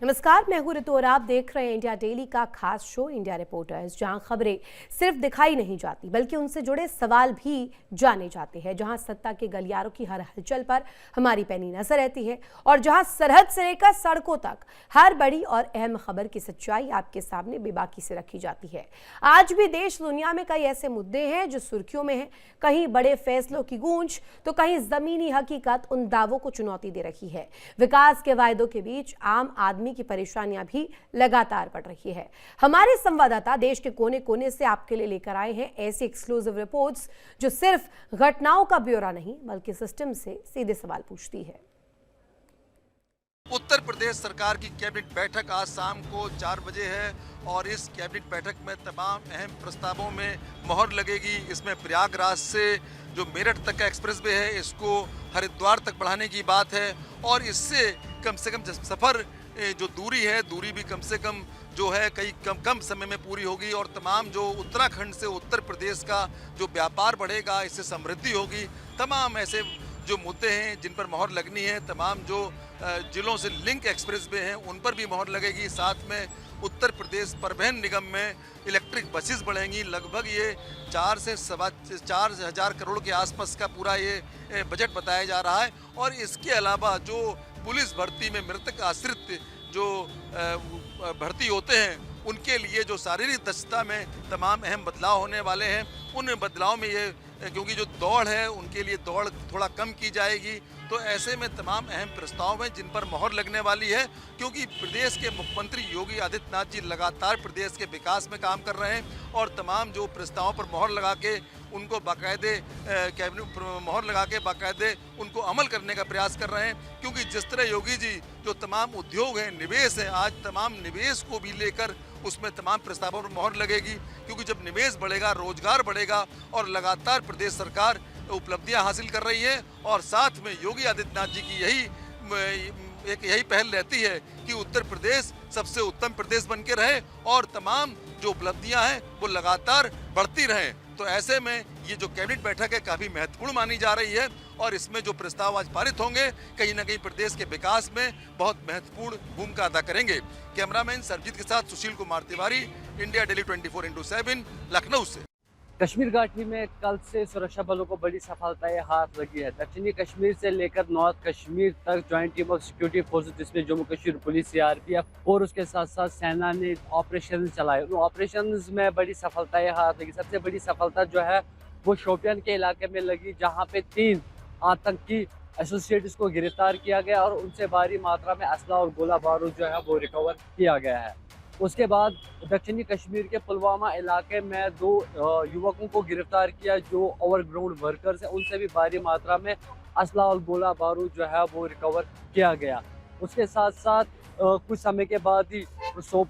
नमस्कार, मैं हूं ऋतु और आप देख रहे हैं इंडिया डेली का खास शो इंडिया रिपोर्टर्स, जहां खबरें सिर्फ दिखाई नहीं जाती बल्कि उनसे जुड़े सवाल भी जाने जाते हैं, जहां सत्ता के गलियारों की हर हलचल पर हमारी पैनी नजर रहती है और जहां सरहद से लेकर सड़कों तक हर बड़ी और अहम खबर की सच्चाई आपके सामने बेबाकी से रखी जाती है। आज भी देश दुनिया में कई ऐसे मुद्दे हैं जो सुर्खियों में हैं, कहीं बड़े फैसलों की गूंज तो कहीं जमीनी हकीकत उन दावों को चुनौती दे रही है। विकास के वायदों के बीच आम आदमी की परेशानियां भी लगातार बढ़ रही है। हमारे संवाददाता देश के कोने कोने से आपके लिए लेकर आए हैं ऐसी एक्सक्लूसिव रिपोर्ट्स जो सिर्फ घटनाओं का ब्यौरा नहीं बल्कि सिस्टम से सीधे सवाल पूछती है। उत्तर प्रदेश सरकार की कैबिनेट बैठक आज शाम को 4 बजे है और इस कैबिनेट बैठक में तमाम अहम प्रस्तावों में मोहर लगेगी। इसमें प्रयागराज से जो मेरठ तक का एक्सप्रेस वे है इसको हरिद्वार तक बढ़ाने की बात है और इससे कम से कम सफ़र जो दूरी भी कम से कम जो है कई कम समय में पूरी होगी और तमाम जो उत्तराखंड से उत्तर प्रदेश का जो व्यापार बढ़ेगा, इससे समृद्धि होगी। तमाम ऐसे जो मुद्दे हैं जिन पर मोहर लगनी है, तमाम जो जिलों से लिंक एक्सप्रेस वे हैं उन पर भी मोहर लगेगी। साथ में उत्तर प्रदेश परिवहन निगम में इलेक्ट्रिक बसेस बढ़ेंगी। लगभग ये 4 से 4 हजार करोड़ के आसपास का पूरा ये बजट बताया जा रहा है। और इसके अलावा जो पुलिस भर्ती में मृतक आश्रित जो भर्ती होते हैं उनके लिए जो शारीरिक दक्षता में तमाम अहम बदलाव होने वाले हैं, उन बदलाव में ये क्योंकि जो दौड़ है उनके लिए दौड़ थोड़ा कम की जाएगी। तो ऐसे में तमाम अहम प्रस्ताव हैं जिन पर मोहर लगने वाली है, क्योंकि प्रदेश के मुख्यमंत्री योगी आदित्यनाथ जी लगातार प्रदेश के विकास में काम कर रहे हैं और तमाम जो प्रस्तावों पर मोहर लगा के उनको बाकायदे कैबिनेट मोहर लगा के बाकायदे उनको अमल करने का प्रयास कर रहे हैं। क्योंकि जिस तरह योगी जी जो तमाम उद्योग हैं, निवेश है, आज तमाम निवेश को भी लेकर उसमें तमाम प्रस्तावों पर मोहर लगेगी। क्योंकि जब निवेश बढ़ेगा, रोजगार बढ़ेगा और लगातार प्रदेश सरकार उपलब्धियां हासिल कर रही है और साथ में योगी आदित्यनाथ जी की यही पहल रहती है कि उत्तर प्रदेश सबसे उत्तम प्रदेश बन के रहे और तमाम जो उपलब्धियां हैं वो लगातार बढ़ती रहें। तो ऐसे में ये जो कैबिनेट बैठक है काफ़ी महत्वपूर्ण मानी जा रही है और इसमें जो प्रस्ताव आज पारित होंगे कहीं ना कहीं प्रदेश के विकास में बहुत महत्वपूर्ण भूमिका अदा करेंगे। कैमरामैन सरजीत के साथ Sushil Kumar Tiwari, India daily 24x7 Lucknow से। कश्मीर घाटी में कल से सुरक्षा बलों को बड़ी सफलताएं हाथ लगी है। दक्षिणी कश्मीर से लेकर नॉर्थ कश्मीर तक joint team of security forces, जिसमें जम्मू कश्मीर पुलिस, सीआरपीएफ और उसके साथ साथ सेना ने ऑपरेशन चलाए। उन ऑपरेशन में बड़ी सफलताएं हाथ लगी। सबसे बड़ी सफलता जो है वो शोपियान के इलाके में लगी, जहाँ पे 3 आतंकी एसोसिएट्स को गिरफ्तार किया गया और उनसे भारी मात्रा में असला और गोला बारूद जो है वो रिकवर किया गया है। उसके बाद दक्षिणी कश्मीर के पुलवामा इलाके में 2 युवकों को गिरफ्तार किया जो ओवरग्राउंड वर्कर्स हैं, उनसे भी भारी मात्रा में असला और गोला बारूद जो है वो रिकवर किया गया। उसके साथ साथ कुछ समय के बाद ही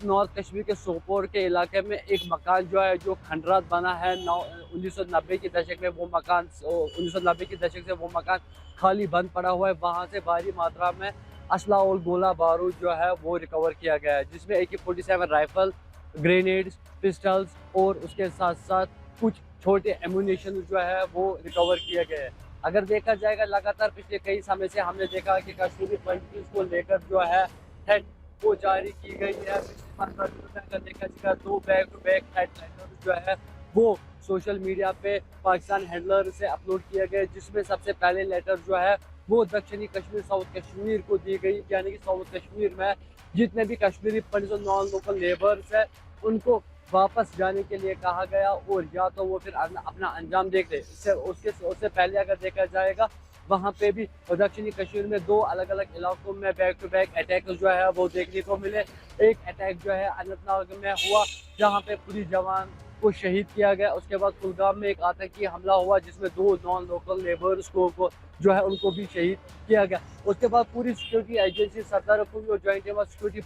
नॉर्थ कश्मीर के सोपोर के इलाके में एक मकान जो है जो खंडरात बना है 1990 के दशक में, वो मकान 1990 के दशक से वो मकान खाली बंद पड़ा हुआ है। वहाँ से भारी मात्रा में असला और गोला बारूद जो है वो रिकवर किया गया है, जिसमें AK-47 राइफल, ग्रेनेड्स, पिस्टल्स और उसके साथ साथ कुछ छोटे एम्यूनिशन जो है वो रिकवर किए गए हैं। अगर देखा जाएगा लगातार पिछले कई समय से हमने देखा कि कश्मीरी पंडित को लेकर जो है हेड वो जारी की गई है। पिछले 15 दिनों का देखा जाएगा 2 बैक टू बैक हेडलाइनर जो है वो सोशल मीडिया पे पाकिस्तान हैंडलर से अपलोड किया गया, जिसमें सबसे पहले लेटर जो है वो दक्षिणी कश्मीर साउथ कश्मीर को दी गई। यानी कि साउथ कश्मीर में जितने भी कश्मीरी पंडित और नॉन लोकल लेबर्स है उनको वापस जाने के लिए कहा गया और या तो वो फिर अपना अंजाम देख ले। उससे पहले अगर देखा जाएगा वहाँ पे भी दक्षिणी कश्मीर में 2 अलग अलग इलाकों में बैक टू बैक अटैक जो है वो देखने को मिले। एक अटैक जो है अनंतनाग में हुआ जहाँ पे पुलिस जवान को शहीद किया गया। उसके बाद कुलगाम में एक आतंकी हमला हुआ जिसमें 2 नॉन लोकल लेबर्स को जो है उनको भी शहीद किया गया। उसके बाद पूरी सिक्योरिटी एजेंसी सरदार और joint team of security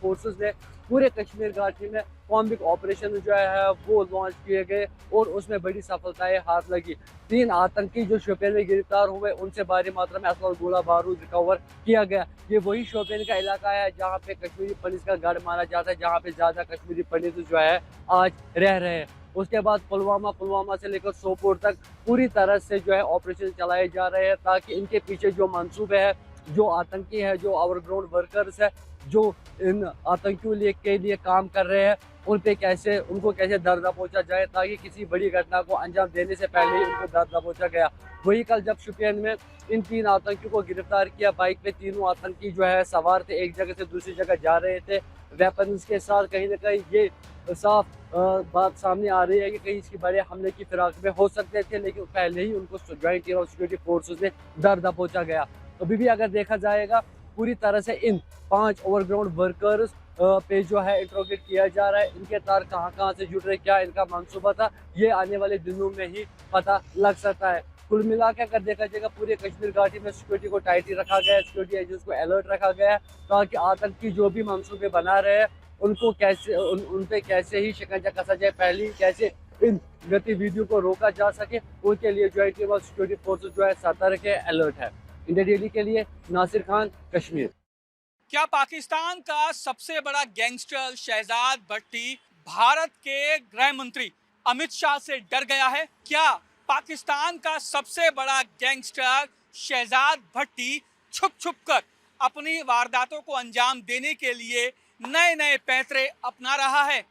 forces ने पूरे कश्मीर घाटी में कॉम्बिक ऑपरेशन जो है वो लॉन्च किए गए और उसमें बड़ी सफलताएं हाथ लगी। 3 आतंकी जो शोपियान में गिरफ्तार हुए उनसे भारी मात्रा में असला और गोला बारूद रिकवर किया गया। ये वही शोपियान का इलाका है जहाँ पे कश्मीरी पंडित का गढ़ माना जाता है, जहाँ पे ज़्यादा कश्मीरी पंडित जो है आज रह रहे हैं। उसके बाद पुलवामा से लेकर सोपोर तक पूरी तरह से जो है ऑपरेशन चलाए जा रहे हैं ताकि इनके पीछे जो मंसूबे हैं, जो आतंकी है, जो ओवरग्राउंड वर्कर्स है, जो इन आतंकियों के लिए काम कर रहे हैं उनको कैसे दर्द न पहुंचा जाए, ताकि किसी बड़ी घटना को अंजाम देने से पहले ही उनको दर्द न पहुंचा गया। वही कल जब शुपियन में इन 3 आतंकियों को गिरफ्तार किया, बाइक पे तीनों आतंकी जो है सवार थे, एक जगह से दूसरी जगह जा रहे थे वेपन्स के साथ। कहीं ना कहीं ये साफ बात सामने आ रही है कि कहीं इसकी बड़े हमले की फिराक में हो सकते थे, लेकिन पहले ही उनको joint team of security forces ने दर्द न पहुंचा गया। अभी भी अगर देखा जाएगा पूरी तरह से इन 5 ओवरग्राउंड वर्कर्स पे जो है इंट्रोगेट किया जा रहा है। इनके तार कहां से जुड़ रहे, क्या इनका मंसूबा था, ये आने वाले दिनों में ही पता लग सकता है। कुल मिला के अगर देखा जाएगा पूरे कश्मीर घाटी में सिक्योरिटी को टाइटली रखा गया है, सिक्योरिटी एजेंट्स को अलर्ट रखा गया है, ताकि आतंकी जो भी मंसूबे बना रहे हैं उनको कैसे उन पे कैसे ही शिकंजा कसा जाए, पहले कैसे इन गतिविधियों को रोका जा सके, उनके लिए जो है टीम ऑफ सिक्योरिटी फोर्सेस जो है सतर्क है, अलर्ट है। इंडिया डेली के लिए नासिर खान, कश्मीर। क्या पाकिस्तान का सबसे बड़ा गैंगस्टर शहजाद भट्टी भारत के गृह मंत्री अमित शाह से डर गया है? क्या पाकिस्तान का सबसे बड़ा गैंगस्टर शहजाद भट्टी छुप छुप कर अपनी वारदातों को अंजाम देने के लिए नए नए पैंतरे अपना रहा है?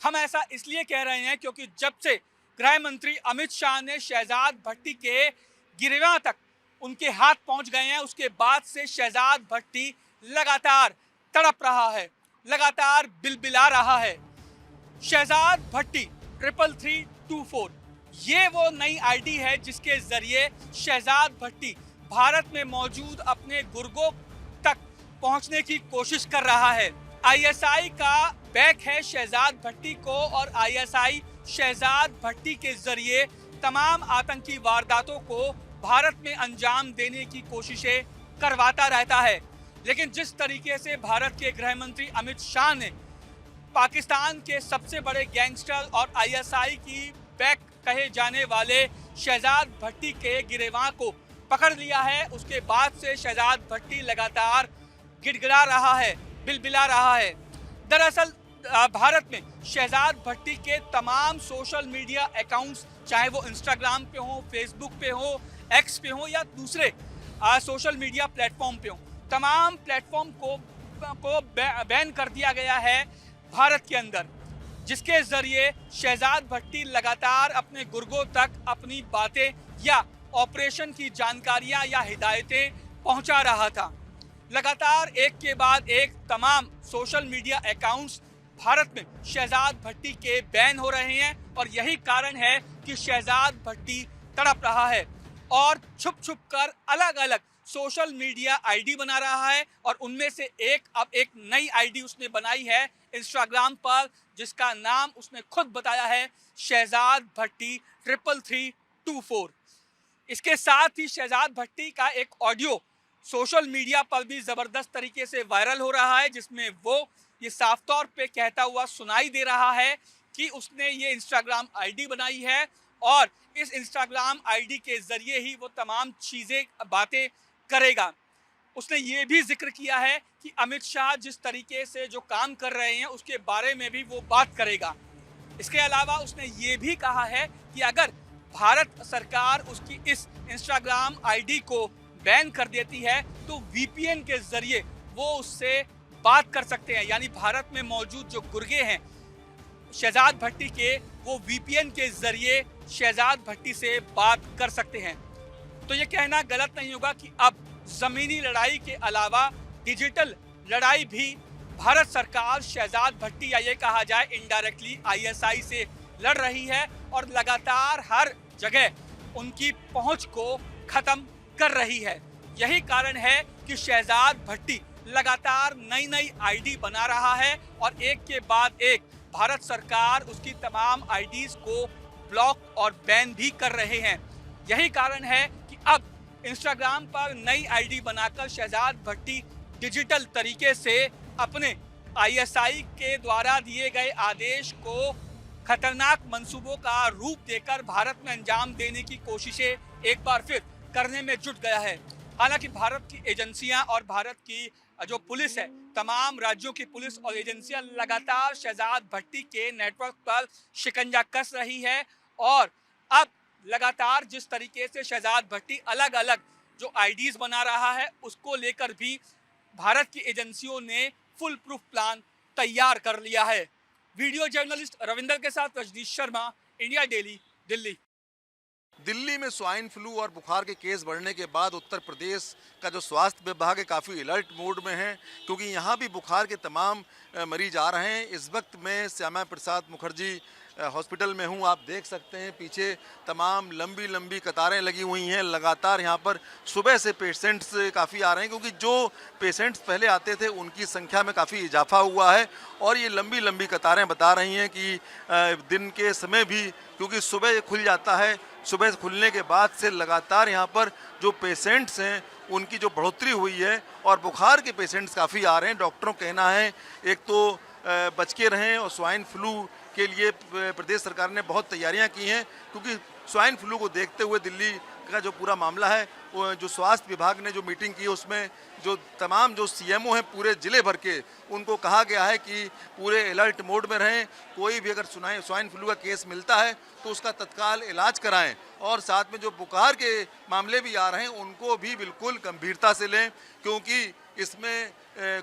हम ऐसा इसलिए कह रहे हैं क्योंकि जब से गृह मंत्री अमित शाह ने शहजाद भट्टी के गिरवा तक उनके हाथ पहुंच गए हैं, उसके बाद से शहजाद भट्टी लगातार तड़प रहा है, लगातार बिलबिला रहा है। शहजाद भट्टी 33324 ये वो नई आईडी है जिसके जरिए शहजाद भट्टी भारत में मौजूद अपने गुर्गों तक पहुंचने की कोशिश कर रहा है। आईएसआई का बैक है शहजाद भट्टी को, और आईएसआई शहजाद भट्टी के जरिए तमाम आतंकी वारदातों को भारत में अंजाम देने की कोशिशें करवाता रहता है। लेकिन जिस तरीके से भारत के गृह मंत्री अमित शाह ने पाकिस्तान के सबसे बड़े गैंगस्टर और आईएसआई की बैक कहे जाने वाले शहजाद भट्टी के गिरेबां को पकड़ लिया है, उसके बाद से शहजाद भट्टी लगातार गिड़गिड़ा रहा है, बिलबिला रहा है। दरअसल भारत में शहजाद भट्टी के तमाम सोशल मीडिया अकाउंट्स, चाहे वो इंस्टाग्राम पे हो, फेसबुक पे हो, एक्स पे हो या दूसरे सोशल मीडिया प्लेटफॉर्म पे हो, तमाम प्लेटफॉर्म को बैन कर दिया गया है भारत के अंदर, जिसके जरिए शहजाद भट्टी लगातार अपने गुर्गों तक अपनी बातें या ऑपरेशन की जानकारियां या हिदायतें पहुंचा रहा था। लगातार एक के बाद एक तमाम सोशल मीडिया अकाउंट्स भारत में शहजाद भट्टी के बैन हो रहे हैं, और यही कारण है कि शहजाद भट्टी तड़प रहा है और छुप छुप कर अलग अलग सोशल मीडिया आईडी बना रहा है। और उनमें से अब एक नई आईडी उसने बनाई है इंस्टाग्राम पर, जिसका नाम उसने खुद बताया है शहजाद भट्टी 33324। इसके साथ ही शहजाद भट्टी का एक ऑडियो सोशल मीडिया पर भी ज़बरदस्त तरीके से वायरल हो रहा है, जिसमें वो ये साफ तौर पे कहता हुआ सुनाई दे रहा है कि उसने ये इंस्टाग्राम आईडी बनाई है और इस इंस्टाग्राम आईडी के ज़रिए ही वो तमाम चीज़ें बातें करेगा। उसने ये भी जिक्र किया है कि अमित शाह जिस तरीके से जो काम कर रहे हैं उसके बारे में भी वो बात करेगा। इसके अलावा उसने ये भी कहा है कि अगर भारत सरकार उसकी इस इंस्टाग्राम आईडी को बैन कर देती है तो वीपीएन के जरिए वो उससे बात कर सकते हैं, यानी भारत में मौजूद जो गुर्गे हैं शहजाद भट्टी के, वो वीपीएन के जरिए शहजाद भट्टी से बात कर सकते हैं। तो ये कहना गलत नहीं होगा कि अब ज़मीनी लड़ाई के अलावा डिजिटल लड़ाई भी भारत सरकार शहजाद भट्टी या ये कहा जाए इनडायरेक्टली आईएसआई से लड़ रही है और लगातार हर जगह उनकी पहुंच को ख़त्म कर रही है। यही कारण है कि शहजाद भट्टी लगातार नई नई आईडी बना रहा है और एक के बाद एक भारत सरकार उसकी तमाम आईडीज़ को ब्लॉक और बैन भी कर रहे हैं। यही कारण है कि अब इंस्टाग्राम पर नई आईडी बनाकर शहजाद भट्टी डिजिटल तरीके से अपने आईएसआई के द्वारा दिए गए आदेश को खतरनाक मंसूबों का रूप देकर भारत में अंजाम देने की कोशिशें एक बार फिर करने में जुट गया है। हालांकि भारत की एजेंसियां और भारत की जो पुलिस है, तमाम राज्यों की पुलिस और एजेंसियां लगातार शहजाद भट्टी के नेटवर्क पर शिकंजा कस रही है और अब लगातार जिस तरीके से शहजाद भट्टी अलग अलग जो आईडीज़ बना रहा है उसको लेकर भी भारत की एजेंसियों ने फुल प्रूफ प्लान तैयार कर लिया है। वीडियो जर्नलिस्ट रविंदर के साथ रजनीश शर्मा, इंडिया डेली, दिल्ली। दिल्ली में स्वाइन फ्लू और बुखार के केस बढ़ने के बाद उत्तर प्रदेश का जो स्वास्थ्य विभाग है काफ़ी अलर्ट मोड में है, क्योंकि यहाँ भी बुखार के तमाम मरीज आ रहे हैं। इस वक्त मैं श्यामा प्रसाद मुखर्जी हॉस्पिटल में हूँ। आप देख सकते हैं पीछे तमाम लंबी लंबी कतारें लगी हुई हैं। लगातार यहाँ पर सुबह से पेशेंट्स काफ़ी आ रहे हैं, क्योंकि जो पेशेंट्स पहले आते थे उनकी संख्या में काफ़ी इजाफा हुआ है। और ये लंबी लंबी कतारें बता रही हैं कि दिन के समय भी, क्योंकि सुबह खुल जाता है, सुबह खुलने के बाद से लगातार यहाँ पर जो पेशेंट्स हैं उनकी जो बढ़ोतरी हुई है और बुखार के पेशेंट्स काफ़ी आ रहे हैं। डॉक्टरों का कहना है एक तो बच के रहें, और स्वाइन फ्लू के लिए प्रदेश सरकार ने बहुत तैयारियां की हैं, क्योंकि स्वाइन फ्लू को देखते हुए दिल्ली का जो पूरा मामला है, वो जो स्वास्थ्य विभाग ने जो मीटिंग की उसमें जो तमाम जो सीएमओ हैं पूरे ज़िले भर के, उनको कहा गया है कि पूरे अलर्ट मोड में रहें। कोई भी अगर स्वाइन फ्लू का केस मिलता है तो उसका तत्काल इलाज कराएं, और साथ में जो बुखार के मामले भी आ रहे हैं उनको भी बिल्कुल गंभीरता से लें, क्योंकि इसमें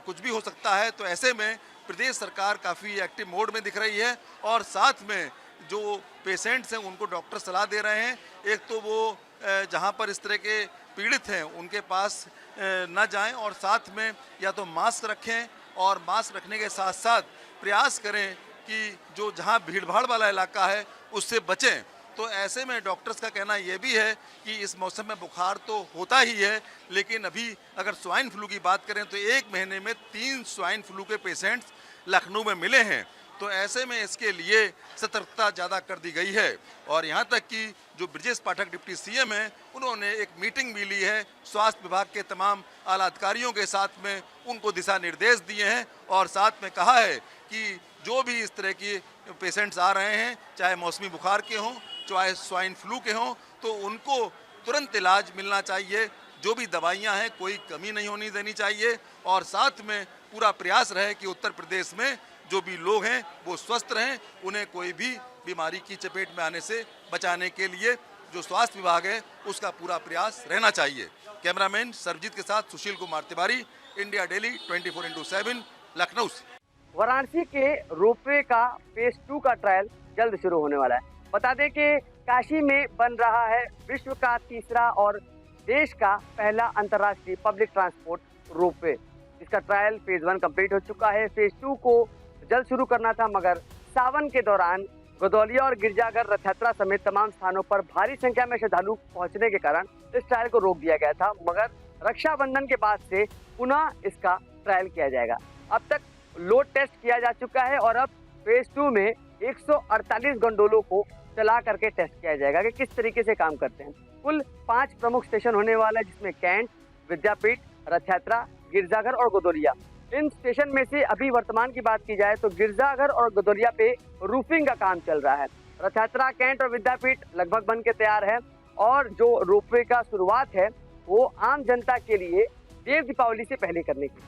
कुछ भी हो सकता है। तो ऐसे में प्रदेश सरकार काफ़ी एक्टिव मोड में दिख रही है, और साथ में जो पेशेंट्स हैं उनको डॉक्टर सलाह दे रहे हैं, एक तो वो जहां पर इस तरह के पीड़ित हैं उनके पास न जाएं, और साथ में या तो मास्क रखें, और मास्क रखने के साथ साथ प्रयास करें कि जो जहां भीड़भाड़ वाला इलाका है उससे बचें। तो ऐसे में डॉक्टर्स का कहना ये भी है कि इस मौसम में बुखार तो होता ही है, लेकिन अभी अगर स्वाइन फ्लू की बात करें तो 1 महीने में 3 स्वाइन फ्लू के पेशेंट्स लखनऊ में मिले हैं। तो ऐसे में इसके लिए सतर्कता ज़्यादा कर दी गई है, और यहाँ तक कि जो ब्रजेश पाठक डिप्टी सीएम हैं उन्होंने एक मीटिंग भी ली है स्वास्थ्य विभाग के तमाम आला अधिकारियों के साथ में, उनको दिशा निर्देश दिए हैं, और साथ में कहा है कि जो भी इस तरह की पेशेंट्स आ रहे हैं, चाहे मौसमी बुखार के हों चाहे स्वाइन फ्लू के हों, तो उनको तुरंत इलाज मिलना चाहिए। जो भी दवाइयाँ हैं कोई कमी नहीं होनी देनी चाहिए, और साथ में पूरा प्रयास रहे कि उत्तर प्रदेश में जो भी लोग हैं वो स्वस्थ रहें, उन्हें कोई भी बीमारी की चपेट में आने से बचाने के लिए जो स्वास्थ्य विभाग है उसका पूरा प्रयास रहना चाहिए। कैमरामैन सरजीत के साथ सुशील कुमार तिवारी, इंडिया डेली 24/7, लखनऊ से। वाराणसी के रोपवे का फेज 2 का ट्रायल जल्द शुरू होने वाला है। बता दें कि काशी में बन रहा है विश्व का तीसरा और देश का पहला अंतर्राष्ट्रीय पब्लिक ट्रांसपोर्ट रोपवे, जिसका ट्रायल फेज 1 कंप्लीट हो चुका है। फेज 2 को जल्द शुरू करना था, मगर सावन के दौरान गदौलिया और गिरजाघर रथ यात्रा समेत तमाम स्थानों पर भारी संख्या में श्रद्धालु पहुंचने के कारण इस ट्रायल को रोक दिया गया था, मगर रक्षाबंधन के बाद से पुनः इसका ट्रायल किया जाएगा। अब तक लोड टेस्ट किया जा चुका है, और अब फेज 2 में 148 गंडोलों को चला करके टेस्ट किया जाएगा कि किस तरीके से काम करते हैं। कुल 5 प्रमुख स्टेशन होने वाला है, जिसमें कैंट, विद्यापीठ, रथ यात्रा, गिरजाघर और गदौलिया। इन स्टेशन में से अभी वर्तमान की बात की जाए तो गिरजाघर और गदौलिया पे रूफिंग का काम चल रहा है। रथ यात्रा, कैंट और विद्यापीठ लगभग बन के तैयार है, और जो रोपवे का शुरुआत है वो आम जनता के लिए देव दीपावली से पहले करने की।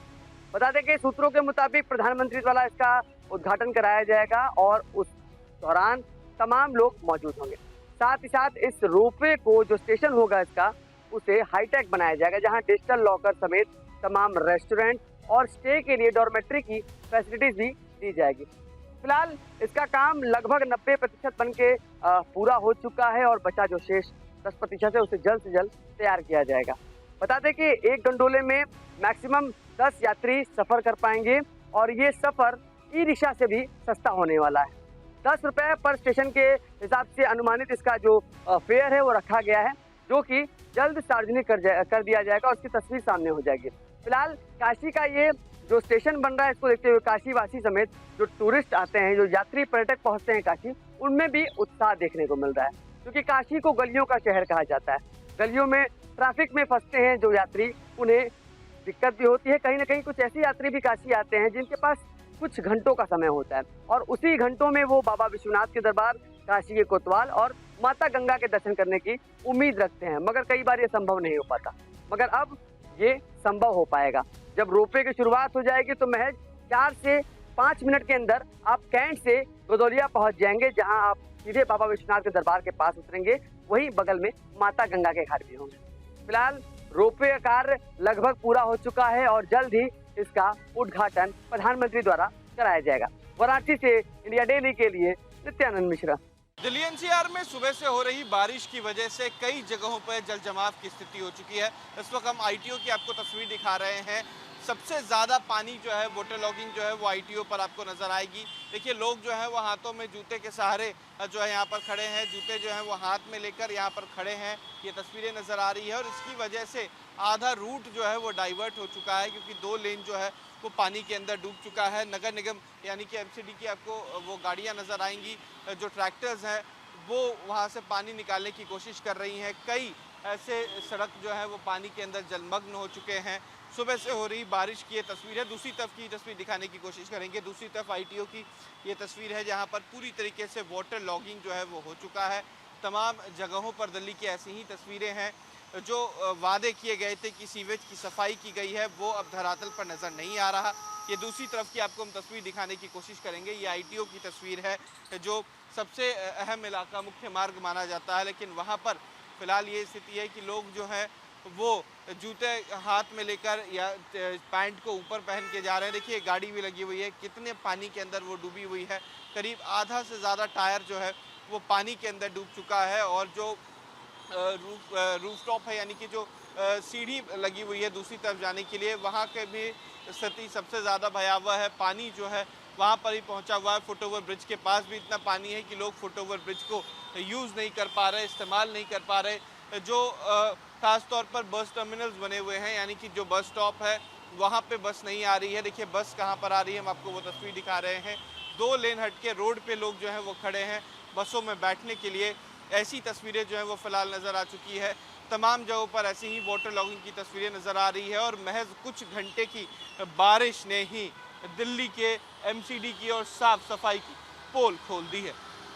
बता दें कि सूत्रों के मुताबिक प्रधानमंत्री द्वारा इसका उद्घाटन कराया जाएगा, और उस दौरान तमाम लोग मौजूद होंगे। साथ ही साथ इस रोपवे को जो स्टेशन होगा इसका, उसे हाईटेक बनाया जाएगा, जहां डिजिटल लॉकर समेत तमाम रेस्टोरेंट और स्टे के लिए डॉर्मेट्री की फैसिलिटीज भी दी जाएगी। फिलहाल इसका काम लगभग 90% बन के पूरा हो चुका है, और बचा जो शेष 10% है उसे जल्द से जल्द तैयार किया जाएगा। बता दें कि एक गंडोले में मैक्सिमम 10 यात्री सफर कर पाएंगे, और ये सफर ई रिक्शा से भी सस्ता होने वाला है। 10 रुपए पर स्टेशन के हिसाब से अनुमानित इसका जो फेयर है वो रखा गया है, जो कि जल्द सार्वजनिक कर दिया जाएगा, और उसकी तस्वीर सामने हो जाएगी। फिलहाल काशी का ये जो स्टेशन बन रहा है, इसको देखते हुए काशी वासी समेत जो टूरिस्ट आते हैं, जो यात्री पर्यटक पहुंचते हैं काशी, उनमें भी उत्साह देखने को मिल रहा है, क्योंकि काशी को गलियों का शहर कहा जाता है। गलियों में ट्रैफिक में फंसते हैं जो यात्री, उन्हें दिक्कत भी होती है। कहीं ना कहीं कुछ ऐसे यात्री भी काशी आते हैं जिनके पास कुछ घंटों का समय होता है, और उसी घंटों में वो बाबा विश्वनाथ के दरबार, काशी के कोतवाल और माता गंगा के दर्शन करने की उम्मीद रखते हैं, मगर कई बार ये संभव नहीं हो पाता। मगर अब ये संभव हो पाएगा। जब रोपवे की शुरुआत हो जाएगी तो महज 4 से 5 मिनट के अंदर आप कैंट से गदौलिया पहुंच जाएंगे, जहां आप सीधे बाबा विश्वनाथ के दरबार के पास उतरेंगे। वहीं बगल में माता गंगा के घाट भी होंगे। फिलहाल रोपवे का कार्य लगभग पूरा हो चुका है, और जल्द ही इसका उद्घाटन प्रधानमंत्री द्वारा कराया जाएगा। वाराणसी से इंडिया डेली के लिए नित्यानंद मिश्रा। दिल्ली एनसीआर में सुबह से हो रही बारिश की वजह से कई जगहों पर जल जमाव की स्थिति हो चुकी है। इस वक्त हम आईटीओ की आपको तस्वीर दिखा रहे हैं। सबसे ज़्यादा पानी जो है, वाटर लॉगिंग जो है वो आईटीओ पर आपको नज़र आएगी। देखिए लोग जो है वो हाथों में जूते के सहारे जो है यहाँ पर खड़े हैं, जूते जो है वो हाथ में लेकर यहाँ पर खड़े हैं। ये तस्वीरें नज़र आ रही है और इसकी वजह से आधा रूट जो है वो डाइवर्ट हो चुका है, क्योंकि 2 लेन जो है वो पानी के अंदर डूब चुका है। नगर निगम यानी कि एमसीडी की आपको वो गाड़ियाँ नज़र आएंगी, जो ट्रैक्टर्स हैं वो वहाँ से पानी निकालने की कोशिश कर रही हैं। कई ऐसे सड़क जो है वो पानी के अंदर जलमग्न हो चुके हैं। सुबह से हो रही बारिश की ये तस्वीर है। दूसरी तरफ की तस्वीर दिखाने की कोशिश करेंगे। दूसरी तरफ आईटीओ की ये तस्वीर है, जहाँ पर पूरी तरीके से वाटर लॉगिंग जो है वो हो चुका है। तमाम जगहों पर दिल्ली की ऐसी ही तस्वीरें हैं। जो वादे किए गए थे कि सीवेज की सफाई की गई है, वो अब धरातल पर नज़र नहीं आ रहा। ये दूसरी तरफ की आपको हम तस्वीर दिखाने की कोशिश करेंगे। ये आईटीओ की तस्वीर है, जो सबसे अहम इलाका मुख्य मार्ग माना जाता है, लेकिन वहाँ पर फ़िलहाल ये स्थिति है कि लोग जो हैं वो जूते हाथ में लेकर या पैंट को ऊपर पहन के जा रहे हैं। देखिए गाड़ी भी लगी हुई है, कितने पानी के अंदर वो डूबी हुई है। करीब आधा से ज़्यादा टायर जो है वो पानी के अंदर डूब चुका है। और जो रूफ टॉप है, यानी कि जो सीढ़ी लगी हुई है दूसरी तरफ जाने के लिए, वहाँ के भी स्थिति सबसे ज़्यादा भयावह है। पानी जो है वहाँ पर ही पहुँचा हुआ है। फुट ओवर ब्रिज के पास भी इतना पानी है कि लोग फुट ओवर ब्रिज को यूज़ नहीं कर पा रहे, इस्तेमाल नहीं कर पा रहे। जो ख़ास तौर पर बस टर्मिनल्स बने हुए हैं, यानी कि जो बस स्टॉप है वहाँ पे बस नहीं आ रही है। देखिए बस कहाँ पर आ रही है, हम आपको वो तस्वीर दिखा रहे हैं। 2 लेन हट के रोड पे लोग जो हैं वो खड़े हैं बसों में बैठने के लिए। ऐसी तस्वीरें जो हैं वो फ़िलहाल नज़र आ चुकी है। तमाम जगहों पर ऐसी ही वाटर लॉगिंग की तस्वीरें नज़र आ रही है। और महज कुछ घंटे की बारिश ने ही दिल्ली के एमसीडी की और साफ सफाई की पोल खोल दी है।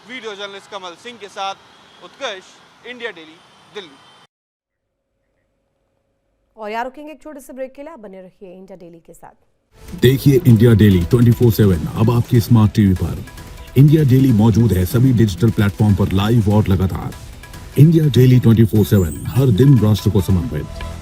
वीडियो जर्नलिस्ट कमल सिंह के साथ उत्कर्ष, इंडिया डेली, दिल्ली। और यार रुकेंगे एक छोटे से ब्रेक के लिए, आप बने रहिए इंडिया डेली के साथ। देखिए इंडिया डेली 24/7 अब आपकी स्मार्ट टीवी पर। इंडिया डेली मौजूद है सभी डिजिटल प्लेटफॉर्म पर लाइव और लगातार। इंडिया डेली 24/7 हर दिन राष्ट्र को समर्पित।